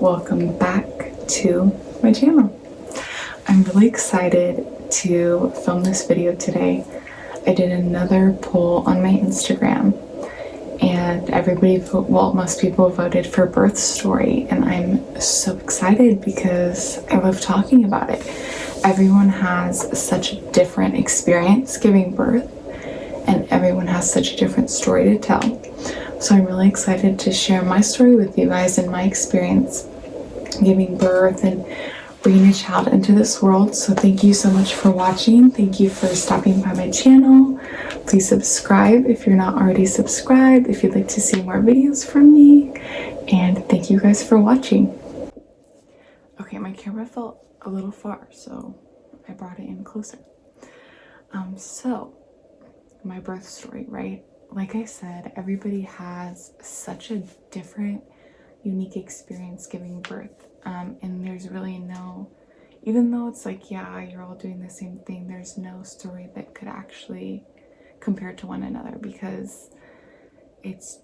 welcome back to my channel. I'm really excited to film this video today. I did another poll on my Instagram and most people voted for birth story, and I'm so excited because I love talking about it. Everyone has such a different experience giving birth, and everyone has such a different story to tell. So I'm really excited to share my story with you guys and my experience giving birth and bringing a child into this world. So thank you so much for watching. Thank you for stopping by my channel. Please subscribe if you're not already subscribed, if you'd like to see more videos from me. And thank you guys for watching. Okay, my camera fell a little far, so I brought it in closer. So my birth story, right? Like I said, everybody has such a different, unique experience giving birth. And there's really no, even though it's like, yeah, you're all doing the same thing, there's no story that could actually compare to one another, because it's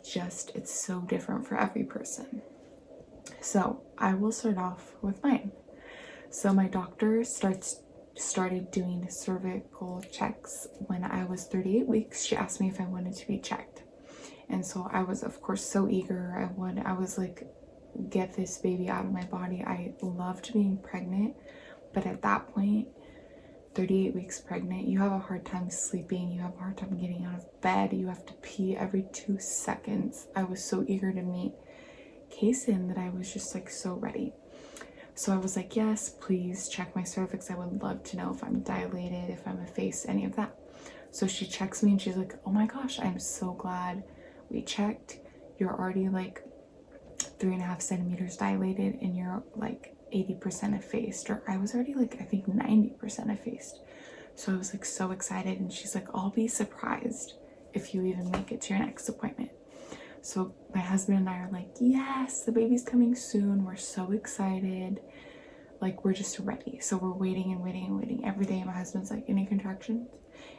so different for every person. So I will start off with mine. So my doctor started doing cervical checks when I was 38 weeks. She asked me if I wanted to be checked. And so I was, of course, so eager. I was like, get this baby out of my body. I loved being pregnant, but at that point, 38 weeks pregnant, you have a hard time sleeping. You have a hard time getting out of bed. You have to pee every 2 seconds. I was so eager to meet Kaysen that I was just like so ready. So I was like, yes, please check my cervix. I would love to know if I'm dilated, if I'm effaced, any of that. So she checks me and she's like, oh my gosh, I'm so glad we checked. You're already like 3.5 centimeters dilated and you're like 80% effaced. Or I was already like, I think 90% effaced. So I was like so excited, and she's like, I'll be surprised if you even make it to your next appointment. So my husband and I are like, yes, the baby's coming soon. We're so excited. Like, we're just ready. So we're waiting and waiting and waiting. Every day my husband's like, any contractions?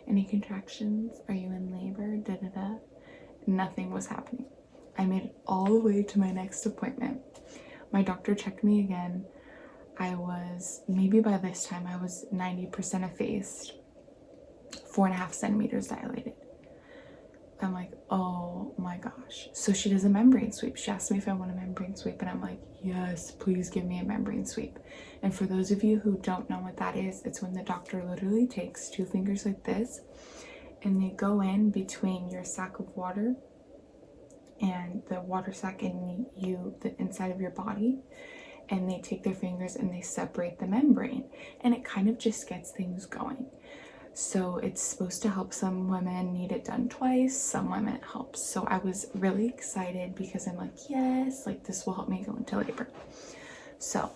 Any contractions? Are you in labor? Da da da. Nothing was happening. I made it all the way to my next appointment. My doctor checked me again. Maybe by this time, I was 90% effaced, 4.5 centimeters dilated. I'm like, oh my gosh. So she does a membrane sweep. She asked me if I want a membrane sweep, and I'm like, yes, please give me a membrane sweep. And for those of you who don't know what that is, it's when the doctor literally takes 2 fingers like this, and they go in between your sac of water and the water sac and the inside of your body, and they take their fingers and they separate the membrane, and it kind of just gets things going. So it's supposed to help. Some women need it done twice, some women it helps. So I was really excited because I'm like, yes, like this will help me go into labor. So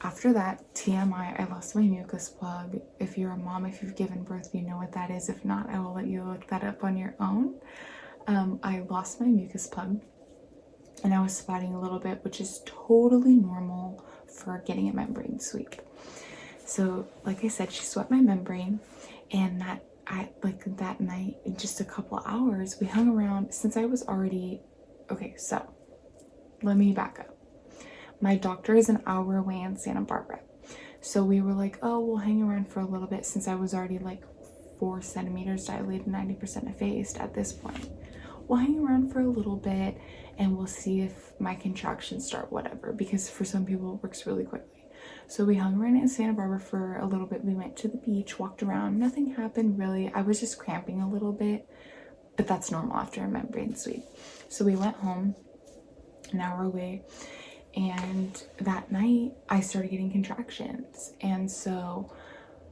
after that, TMI, I lost my mucus plug. If you're a mom, if you've given birth, you know what that is. If not, I will let you look that up on your own. I lost my mucus plug and I was spotting a little bit, which is totally normal for getting a membrane sweep. So like I said, she swept my membrane, and that night, in just a couple hours, we hung around. Since I was already, okay, so let me back up. My doctor is an hour away in Santa Barbara. So we were like, oh, we'll hang around for a little bit, since I was already like 4 centimeters dilated, 90% effaced at this point. We'll hang around for a little bit and we'll see if my contractions start, whatever, because for some people it works really quickly. So we hung around in Santa Barbara for a little bit. We went to the beach, walked around. Nothing happened really. I was just cramping a little bit, but that's normal after a membrane sweep. So we went home, an hour away, and that night I started getting contractions. And so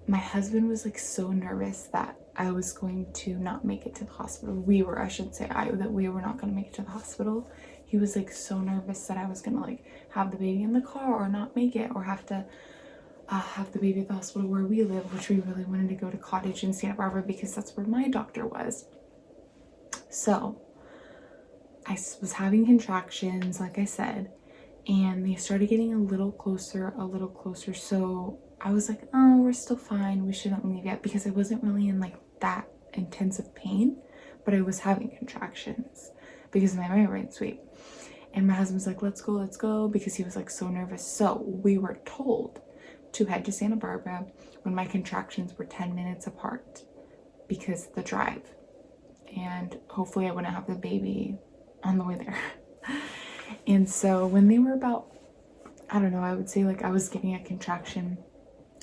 my husband was like so nervous that I was going to not make it to the hospital. We were not going to make it to the hospital. He was like so nervous that I was gonna like have the baby in the car or not make it, or have to have the baby at the hospital where we live, which we really wanted to go to Cottage in Santa Barbara because that's where my doctor was. So I was having contractions, like I said, and they started getting a little closer. So I was like, oh, we're still fine. We shouldn't leave yet, because I wasn't really in like that intensive pain, but I was having contractions because of my membrane sweep. And my husband's like, let's go, because he was like so nervous. So we were told to head to Santa Barbara when my contractions were 10 minutes apart because the drive. And hopefully I wouldn't have the baby on the way there. And so when they were about, I don't know, I would say like I was getting a contraction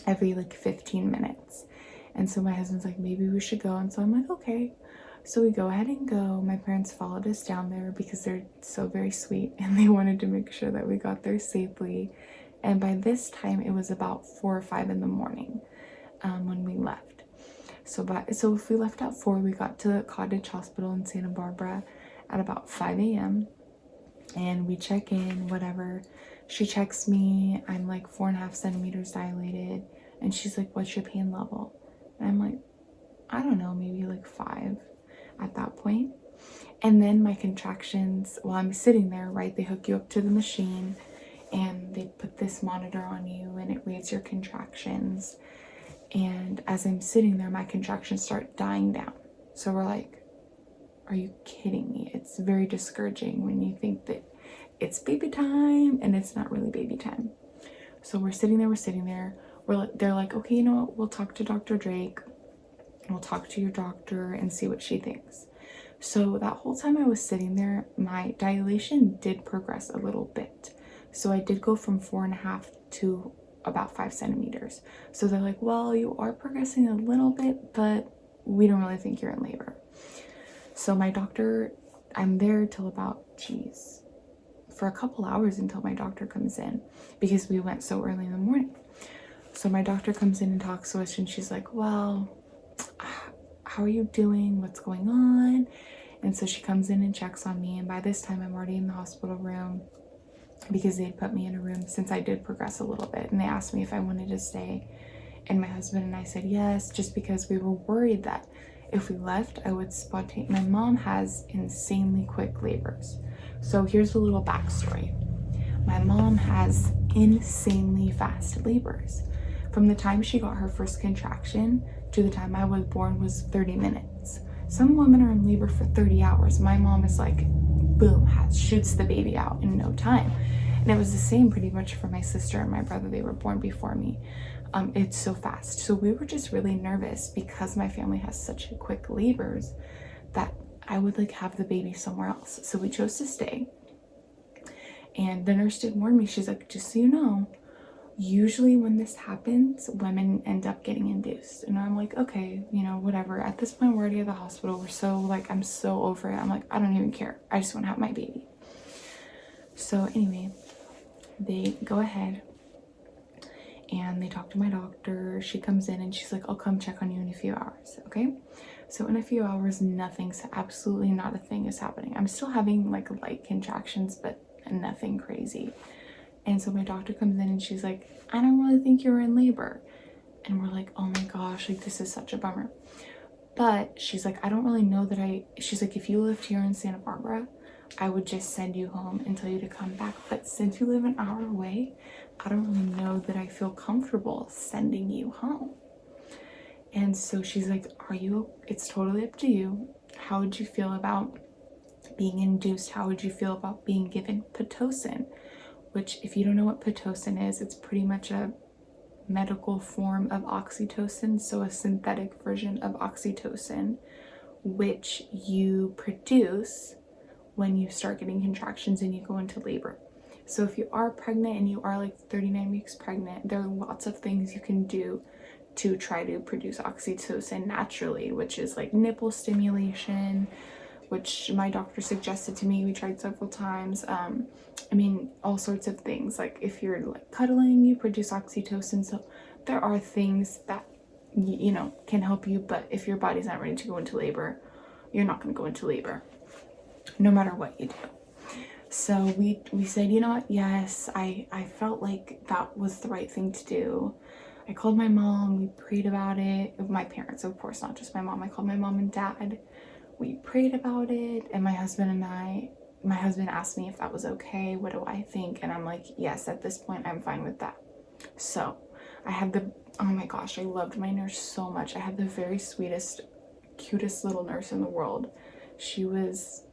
every like 15 minutes. And so my husband's like, maybe we should go. And so I'm like, okay. So we go ahead and go. My parents followed us down there because they're so very sweet and they wanted to make sure that we got there safely. And by this time, it was about 4 or 5 in the morning when we left. So if we left at 4, we got to Cottage Hospital in Santa Barbara at about 5 a.m. And we check in, whatever. She checks me. I'm like 4.5 centimeters dilated. And she's like, what's your pain level? And I'm like, I don't know, maybe like 5 at that point. And then my contractions, while I'm sitting there, right, they hook you up to the machine and they put this monitor on you and it reads your contractions. And as I'm sitting there, my contractions start dying down. So we're like, are you kidding me? It's very discouraging when you think that it's baby time and it's not really baby time. So we're sitting there. They're like, okay, you know what? We'll talk to Dr. Drake. We'll talk to your doctor and see what she thinks. So that whole time I was sitting there, my dilation did progress a little bit. So I did go from 4.5 to about 5 centimeters. So they're like, well, you are progressing a little bit, but we don't really think you're in labor. So my doctor, I'm there till about, for a couple hours until my doctor comes in because we went so early in the morning. So my doctor comes in and talks to us and she's like, well, how are you doing? What's going on? And so she comes in and checks on me. And by this time I'm already in the hospital room because they put me in a room since I did progress a little bit. And they asked me if I wanted to stay. And my husband and I said yes, just because we were worried that if we left, I would spontaneously. My mom has insanely quick labors. So here's a little backstory. My mom has insanely fast labors. From the time she got her first contraction to the time I was born was 30 minutes. Some women are in labor for 30 hours. My mom is like, boom, shoots the baby out in no time. And it was the same pretty much for my sister and my brother. They were born before me. It's so fast. So we were just really nervous because my family has such quick labors that I would like have the baby somewhere else. So we chose to stay. And the nurse did warn me. She's like, just so you know, usually when this happens, women end up getting induced. And I'm like, okay, you know, whatever. At this point, we're already at the hospital. We're so like, I'm so over it. I'm like, I don't even care. I just want to have my baby. So anyway, they go ahead and they talk to my doctor. She comes in and she's like, I'll come check on you in a few hours. Okay. So in a few hours, absolutely not a thing is happening. I'm still having like light contractions, but nothing crazy. And so my doctor comes in and she's like, I don't really think you're in labor. And we're like, oh my gosh, like this is such a bummer. But she's like, I don't really know that she's like, if you lived here in Santa Barbara, I would just send you home and tell you to come back. But since you live an hour away, I don't really know that I feel comfortable sending you home. And so she's like, it's totally up to you. How would you feel about being induced? How would you feel about being given Pitocin? Which, if you don't know what Pitocin is, it's pretty much a medical form of oxytocin, so a synthetic version of oxytocin, which you produce when you start getting contractions and you go into labor. So if you are pregnant and you are like 39 weeks pregnant, there are lots of things you can do to try to produce oxytocin naturally, which is like nipple stimulation, which my doctor suggested to me. We tried several times. All sorts of things. Like if you're like cuddling, you produce oxytocin. So there are things that, can help you. But if your body's not ready to go into labor, you're not going to go into labor, no matter what you do. So we said, you know what? Yes, I felt like that was the right thing to do. I called my mom. We prayed about it. My parents, of course, not just my mom. I called my mom and dad. We prayed about it, and my husband asked me if that was okay. What do I think? And I'm like, yes, at this point, I'm fine with that. So I had oh my gosh, I loved my nurse so much. I had the very sweetest, cutest little nurse in the world. She was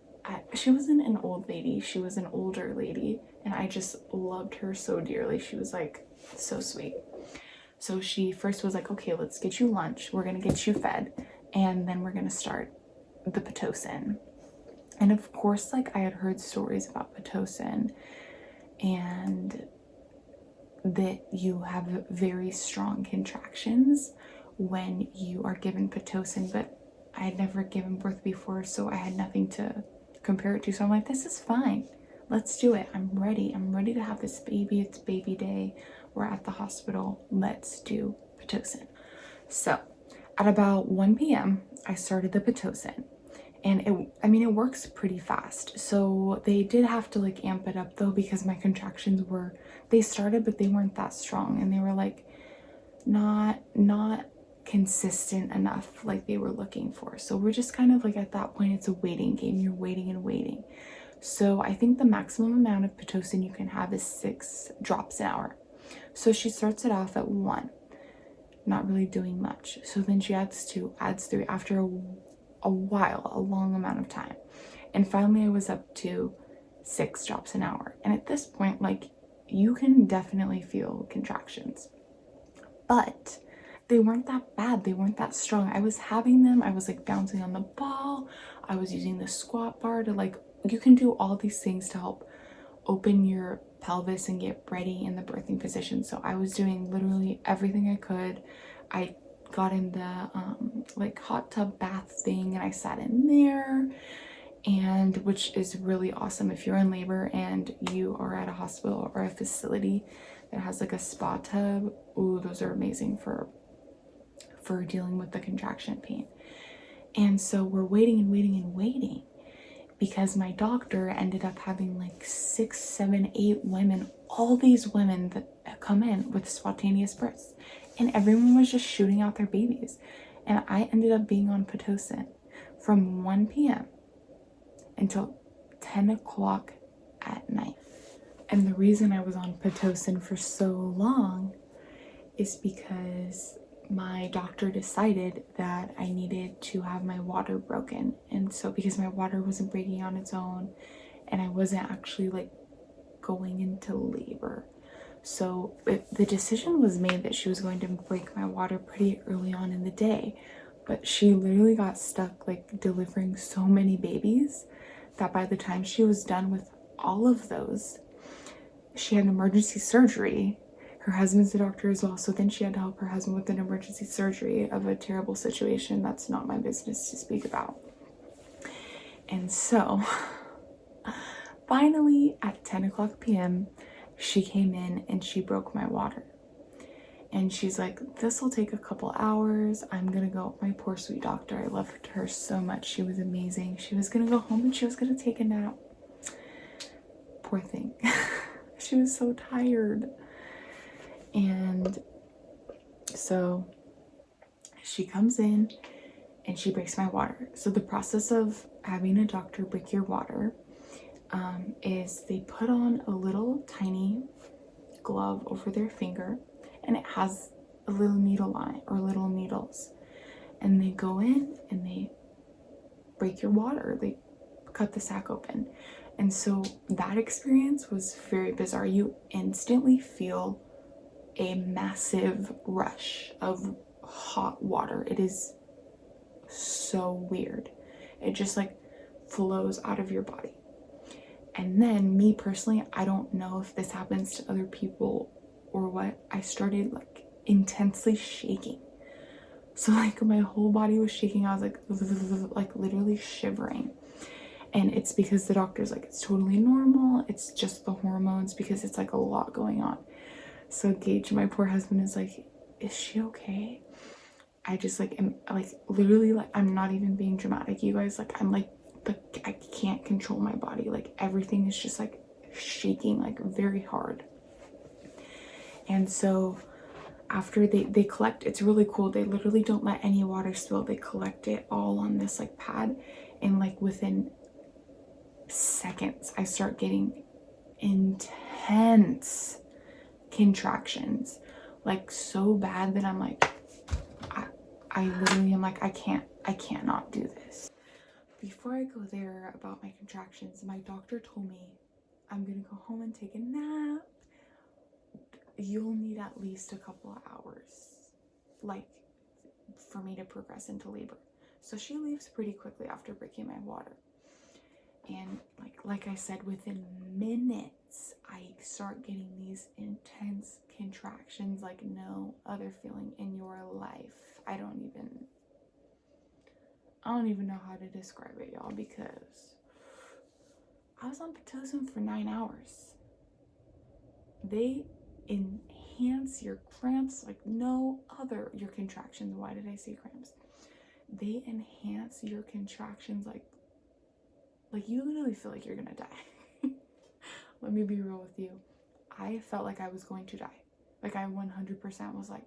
she wasn't an old lady, she was an older lady, and I just loved her so dearly. She was like so sweet. So she first was like, okay, let's get you lunch, we're gonna get you fed, and then we're gonna start the Pitocin. And of course, like, I had heard stories about Pitocin and that you have very strong contractions when you are given Pitocin, but I had never given birth before, so I had nothing to compare it to. So I'm like, this is fine. Let's do it. I'm ready. I'm ready to have this baby. It's baby day. We're at the hospital. Let's do Pitocin. So at about 1 p.m., I started the Pitocin. And it works pretty fast. So they did have to like amp it up though, because my contractions they started, but they weren't that strong. And they were like not consistent enough like they were looking for. So we're just kind of like, at that point, it's a waiting game. You're waiting and waiting. So I think the maximum amount of Pitocin you can have is 6 drops an hour. So she starts it off at 1, not really doing much. So then she adds 2, adds 3 after a while, a long amount of time. And finally I was up to 6 drops an hour. And at this point, like, you can definitely feel contractions, but they weren't that bad. They weren't that strong. I was having them. I was like bouncing on the ball. I was using the squat bar to like, you can do all these things to help open your pelvis and get ready in the birthing position. So I was doing literally everything I could. I got in the like hot tub bath thing, and I sat in there, and which is really awesome if you're in labor and you are at a hospital or a facility that has like a spa tub. Ooh, those are amazing for dealing with the contraction pain. And so we're waiting and waiting and waiting, because my doctor ended up having like 6, 7, 8 women, all these women that come in with spontaneous births, and everyone was just shooting out their babies. And I ended up being on Pitocin from 1 p.m. until 10 o'clock at night. And the reason I was on Pitocin for so long is because my doctor decided that I needed to have my water broken. And so because my water wasn't breaking on its own, and I wasn't actually like going into labor. So the decision was made that she was going to break my water pretty early on in the day, but she literally got stuck like delivering so many babies that by the time she was done with all of those, she had an emergency surgery. Her husband's a doctor as well, so then she had to help her husband with an emergency surgery of a terrible situation that's not my business to speak about. And so finally at 10 o'clock p.m. she came in and she broke my water. And she's like, this will take a couple hours. I'm gonna go. My poor sweet doctor, I loved her so much. She was amazing. She was gonna go home and she was gonna take a nap. Poor thing. She was so tired. And so she comes in and she breaks my water. So the process of having a doctor break your water is they put on a little tiny glove over their finger, and it has a little needle on it, or little needles, and they go in and they break your water. They cut the sac open. And so that experience was very bizarre. You instantly feel a massive rush of hot water. It is so weird. It just like flows out of your body. And then me personally, I don't know if this happens to other people or what, I started like intensely shaking. So like my whole body was shaking. I was like literally shivering. And it's because the doctor's like, it's totally normal. It's just the hormones, because it's like a lot going on. So Gage, my poor husband, is like, is she okay? I just like am like literally like, I'm not even being dramatic, you guys. Like I'm like I can't control my body. Like everything is just like shaking like very hard. And so after they collect, it's really cool. They literally don't let any water spill. They collect it all on this like pad, and like within seconds I start getting intense contractions, like so bad that I'm like, I literally am like, I cannot do this. before I go there about my contractions, my doctor told me I'm gonna go home and take a nap. You'll need at least a couple of hours, like, for me to progress into labor. So she leaves pretty quickly after breaking my water. And like I said, within minutes, I start getting these intense contractions like no other feeling in your life. I don't even know how to describe it, y'all, because I was on Pitocin for 9 hours. They enhance your cramps like no other, your contractions. Why did I say cramps? They enhance your contractions like you literally feel like you're gonna die. Let me be real with you. I felt like I was going to die. Like I 100% was like,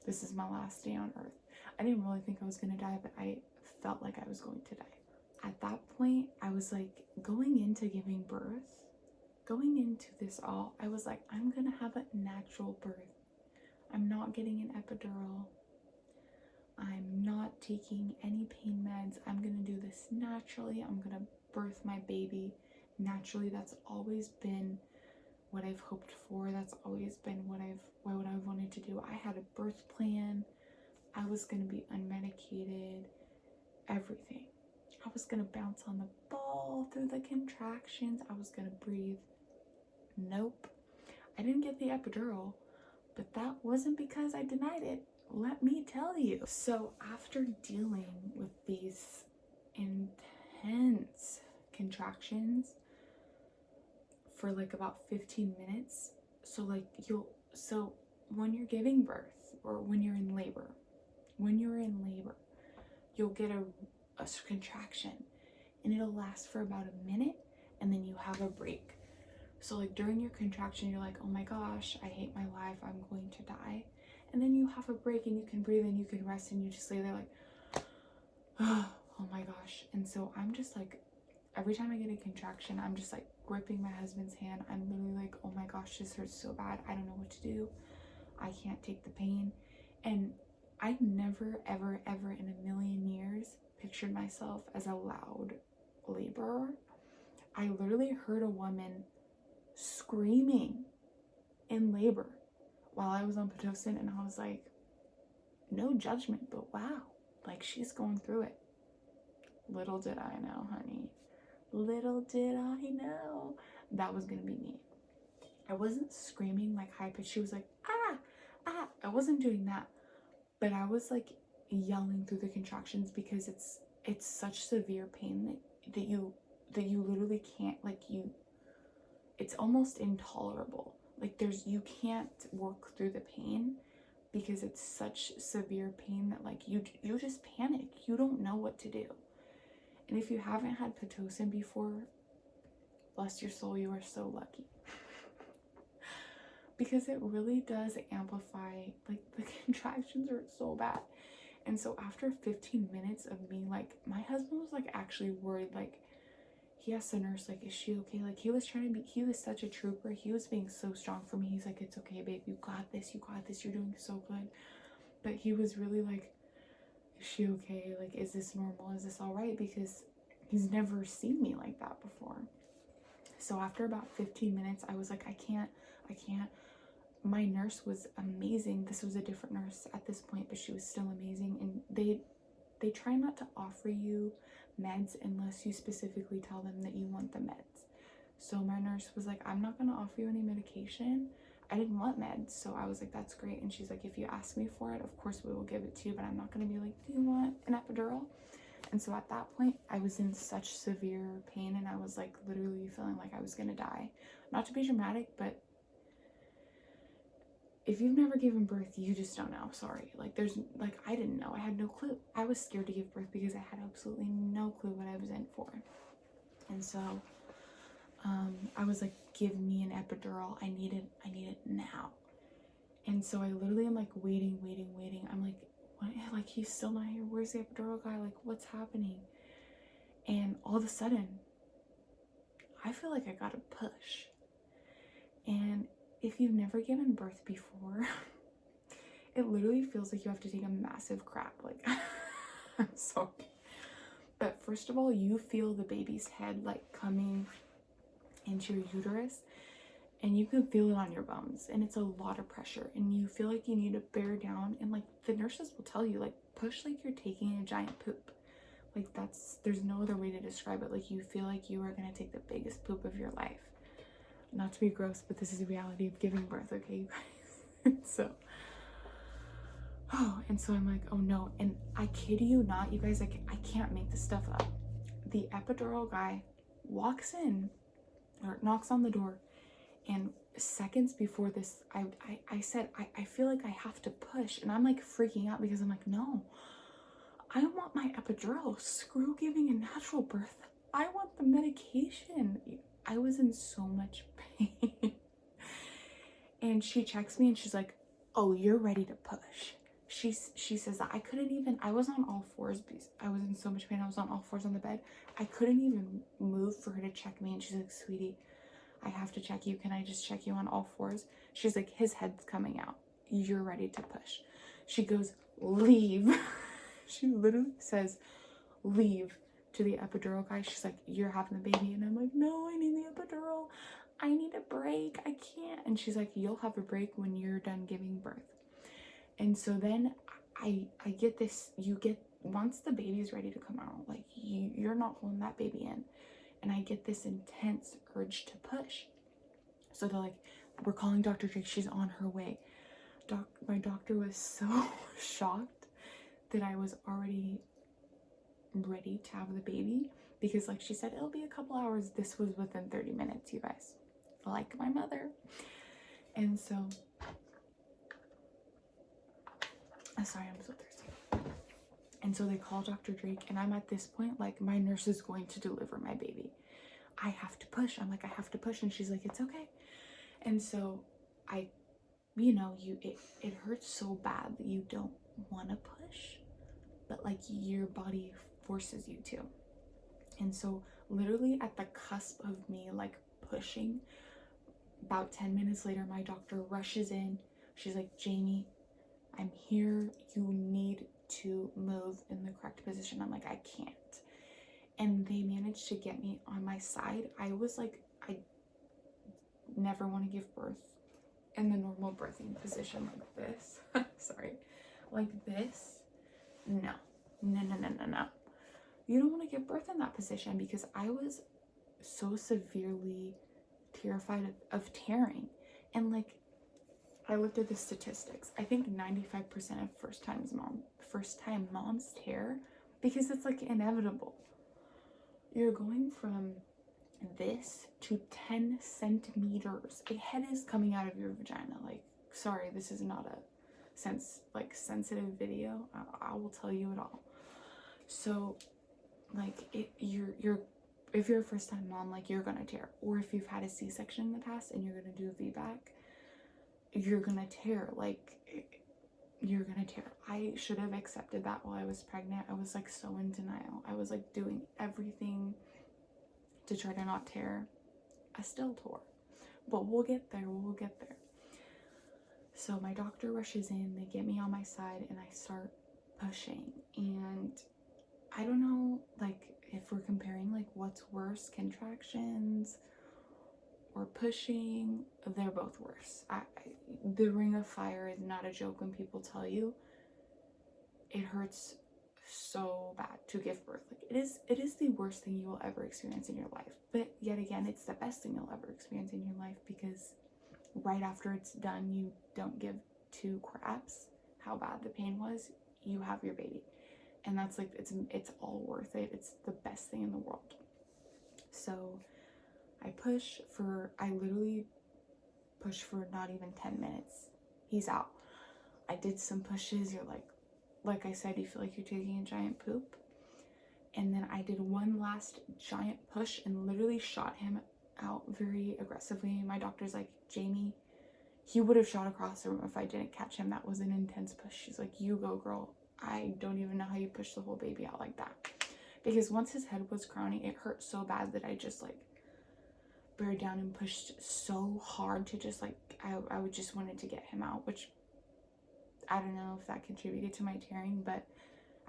this is my last day on earth. I didn't really think I was gonna die, but I felt like I was going to die. At that point, I was like, going into giving birth, going into this all, I was like, I'm gonna have a natural birth. I'm not getting an epidural. I'm not taking any pain meds. I'm gonna do this naturally. I'm gonna birth my baby naturally. That's always been what I've hoped for. That's always been what I've wanted to do. I had a birth plan. I was gonna be unmedicated, everything. I was gonna bounce on the ball through the contractions. I was gonna breathe. Nope. I didn't get the epidural, but that wasn't because I denied it. Let me tell you. So after dealing with these intense contractions for like about 15 minutes, so when you're giving birth or when you're in labor, you'll get a contraction and it'll last for about a minute and then you have a break. So like during your contraction, you're like, oh my gosh, I hate my life, I'm going to die. And then you have a break and you can breathe and you can rest and you just lay there like, oh my gosh. And so I'm just like, every time I get a contraction, I'm just like gripping my husband's hand. I'm literally like, oh my gosh, this hurts so bad. I don't know what to do. I can't take the pain. And I never, ever, ever in a million years pictured myself as a loud laborer. I literally heard a woman screaming in labor while I was on Pitocin, and I was like, no judgment, but wow, like she's going through it. Little did I know, honey. Little did I know that was gonna be me. I wasn't screaming like high pitched. She was like, ah, ah. I wasn't doing that, but I was like yelling through the contractions because it's such severe pain that you literally can't, it's almost intolerable. Like you can't work through the pain because it's such severe pain that like you just panic. You don't know what to do. And if you haven't had Pitocin before, bless your soul, you are so lucky. Because it really does amplify, like the contractions are so bad. And so after 15 minutes of me, like my husband was like actually worried, like he asked the nurse, like, is she okay? Like he was such a trooper. He was being so strong for me. He's like, it's okay, babe, you got this, you're doing so good. But he was really like, is she okay? Like, is this normal? Is this all right? Because he's never seen me like that before. So after about 15 minutes, I was like, I can't. My nurse was amazing. This was a different nurse at this point, but she was still amazing. And they try not to offer you meds unless you specifically tell them that you want the meds. So my nurse was like, I'm not going to offer you any medication. I didn't want meds. So I was like, that's great. And she's like, if you ask me for it, of course we will give it to you, but I'm not going to be like, do you want an epidural? And so at that point, I was in such severe pain and I was like literally feeling like I was going to die. Not to be dramatic, but if you've never given birth, you just don't know. Sorry. I didn't know. I had no clue. I was scared to give birth because I had absolutely no clue what I was in for. And so I was like, give me an epidural. I need it now. And so I literally am like waiting. I'm like, what? Like, he's still not here. Where's the epidural guy? Like, what's happening? And all of a sudden, I feel like I got a push. And if you've never given birth before, it literally feels like you have to take a massive crap. Like, I'm sorry. But first of all, you feel the baby's head like coming into your uterus, and you can feel it on your bones, and it's a lot of pressure, and you feel like you need to bear down, and like the nurses will tell you, like, push like you're taking a giant poop. Like, there's no other way to describe it. Like, you feel like you are gonna take the biggest poop of your life. Not to be gross, but this is the reality of giving birth, okay, you guys? So and so I'm like, oh no. And I kid you not, you guys, like, I can't make this stuff up. The epidural guy walks in, or knocks on the door, and seconds before this, I said, I feel like I have to push. And I'm like freaking out because I'm like, no, I want my epidural. Screw giving a natural birth. I want the medication. I was in so much pain. And she checks me and she's like, oh, you're ready to push. She says that I was on all fours because I was in so much pain. I was on all fours on the bed. I couldn't even move for her to check me. And she's like, sweetie, I have to check you. Can I just check you on all fours? She's like, his head's coming out. You're ready to push. She goes, leave. She literally says, leave to the epidural guy. She's like, you're having the baby. And I'm like, no, I need the epidural. I need a break. I can't. And she's like, you'll have a break when you're done giving birth. And so then I get this, once the baby's ready to come out, like, you're not holding that baby in. And I get this intense urge to push. So they're like, we're calling Dr. Drake. She's on her way. My doctor was so shocked that I was already ready to have the baby, because like she said, it'll be a couple hours. This was within 30 minutes, you guys. Like my mother. And so, sorry, I'm so thirsty. And so they call Dr. Drake, and I'm at this point, like, my nurse is going to deliver my baby. I have to push. I'm like, I have to push. And she's like, it's okay. And so it hurts so bad that you don't want to push, but like your body forces you to. And so literally at the cusp of me like pushing, about 10 minutes later, my doctor rushes in. She's like, Jamie, I'm here. You need to move in the correct position. I'm like, I can't. And they managed to get me on my side. I was like, I never want to give birth in the normal birthing position like this. Sorry. Like this. No. You don't want to give birth in that position, because I was so severely terrified of tearing. And like, I looked at the statistics. I think 95% of first time moms tear, because it's like inevitable. You're going from this to 10 centimeters. A head is coming out of your vagina. Like, sorry, this is not a sensitive video. I will tell you it all. So like, if you're a first time mom, like, you're gonna tear. Or if you've had a C-section in the past and you're gonna do a VBAC, you're gonna tear. Like, you're gonna tear. I should have accepted that while I was pregnant. I was like so in denial. I was like doing everything to try to not tear. I still tore, but we'll get there. So my doctor rushes in, they get me on my side, and I start pushing. And I don't know, like, if we're comparing like what's worse, contractions or pushing, they're both worse. The ring of fire is not a joke when people tell you. It hurts so bad to give birth. Like, it is the worst thing you will ever experience in your life. But yet again, it's the best thing you'll ever experience in your life, because right after it's done, you don't give two craps how bad the pain was. You have your baby. And that's like, it's all worth it. It's the best thing in the world. So I literally push for not even 10 minutes. He's out. I did some pushes. You're like I said, you feel like you're taking a giant poop. And then I did one last giant push and literally shot him out very aggressively. My doctor's like, Jamie, he would have shot across the room if I didn't catch him. That was an intense push. She's like, you go, girl. I don't even know how you push the whole baby out like that. Because once his head was crowning, it hurt so bad that I just like bared down and pushed so hard to just like, I would just wanted to get him out, which I don't know if that contributed to my tearing, but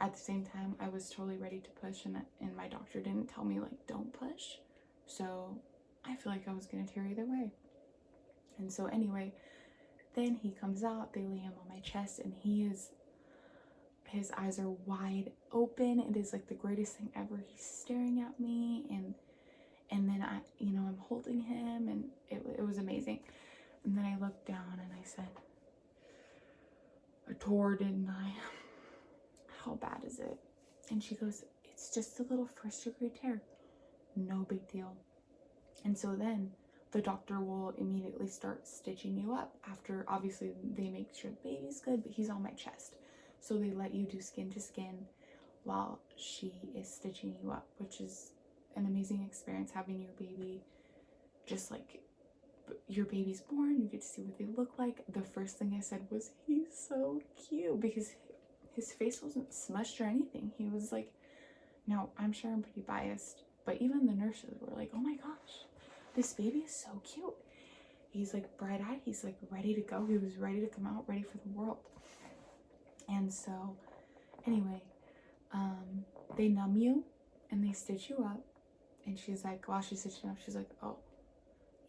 at the same time, I was totally ready to push, and my doctor didn't tell me like don't push. So I feel like I was gonna tear either way. And so anyway, then he comes out, they lay him on my chest, and his eyes are wide open. It is like the greatest thing ever. He's staring at me, and then I'm holding him, and it was amazing. And then I looked down and I said, I tore, didn't I? How bad is it? And she goes, it's just a little first-degree tear. No big deal. And so then the doctor will immediately start stitching you up after, obviously, they make sure the baby's good, but he's on my chest. So they let you do skin to skin while she is stitching you up, which is an amazing experience, having your baby just like your baby's born. You get to see what they look like. The first thing I said was, he's so cute, because his face wasn't smushed or anything. He was like, now I'm sure I'm pretty biased, but even the nurses were like, oh my gosh, this baby is so cute. He's like bright-eyed. He's like ready to go. He was ready to come out, ready for the world. And so anyway, they numb you and they stitch you up. And she's like, while she's stitching up, she's like, oh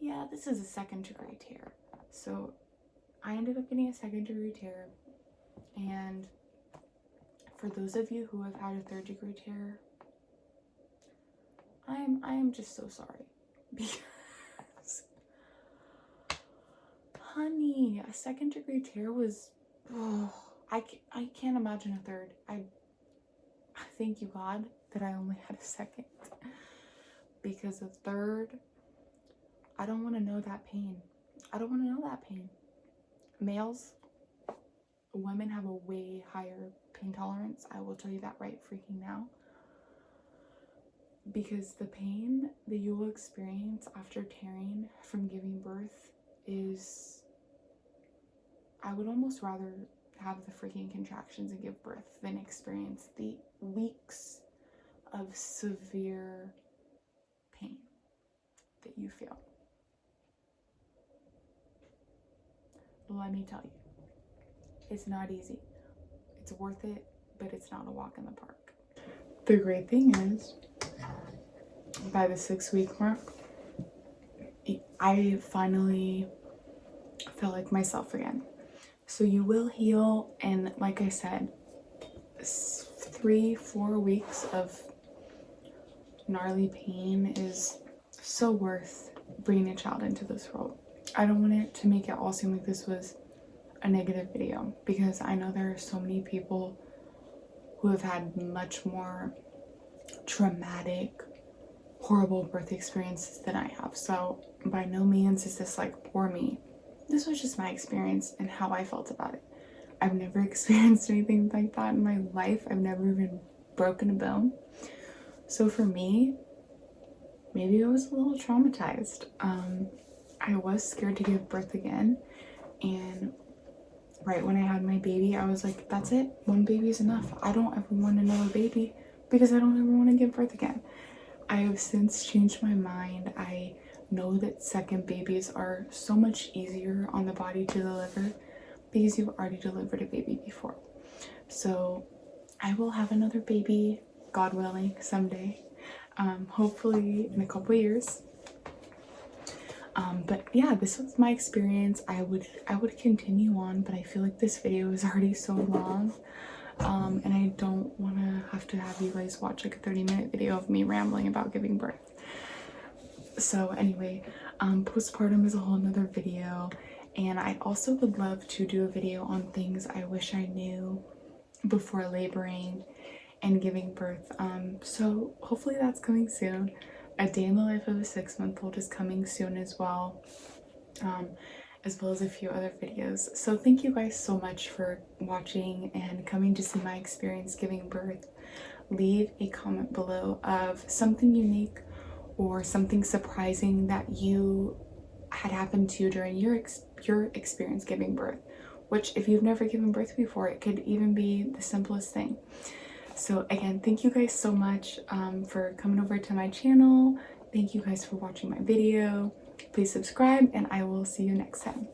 yeah, this is a 2nd-degree tear. So I ended up getting a 2nd-degree tear. And for those of you who have had a 3rd-degree tear, I am just so sorry, because honey, a 2nd-degree tear was, I can't imagine a 3rd. I thank you God that I only had a 2nd, because a 3rd, I don't want to know that pain. I don't want to know that pain. Women have a way higher pain tolerance. I will tell you that right freaking now. Because the pain that you will experience after tearing from giving birth is, I would almost rather have the freaking contractions and give birth than experience the weeks of severe pain that you feel. Let me tell you, it's not easy. It's worth it, but it's not a walk in the park. The great thing is, by the 6-week mark, I finally felt like myself again. So you will heal, and like I said, 3-4 weeks of gnarly pain is so worth bringing a child into this world. I don't want it to make it all seem like this was a negative video, because I know there are so many people who have had much more traumatic, horrible birth experiences than I have. So by no means is this like poor me. This was just my experience and how I felt about it. I've never experienced anything like that in my life. I've never even broken a bone. So for me, maybe I was a little traumatized. I was scared to give birth again, and right when I had my baby, I was like, that's it, 1 baby is enough. I don't ever want another baby, because I don't ever want to give birth again. I have since changed my mind. I know that 2nd babies are so much easier on the body to deliver, because you've already delivered a baby before. So I will have another baby, God willing, someday, hopefully in a couple years. But yeah, this was my experience. I would continue on, but I feel like this video is already so long, and I don't want to have you guys watch like a 30-minute video of me rambling about giving birth. So anyway, postpartum is a whole nother video, and I also would love to do a video on things I wish I knew before laboring and giving birth. So hopefully that's coming soon. A day in the life of a 6-month-old is coming soon as well as a few other videos. So thank you guys so much for watching and coming to see my experience giving birth. Leave a comment below of something unique or something surprising that you had happened to you during your experience giving birth, which if you've never given birth before, it could even be the simplest thing. So again, thank you guys so much for coming over to my channel. Thank you guys for watching my video. Please subscribe, and I will see you next time.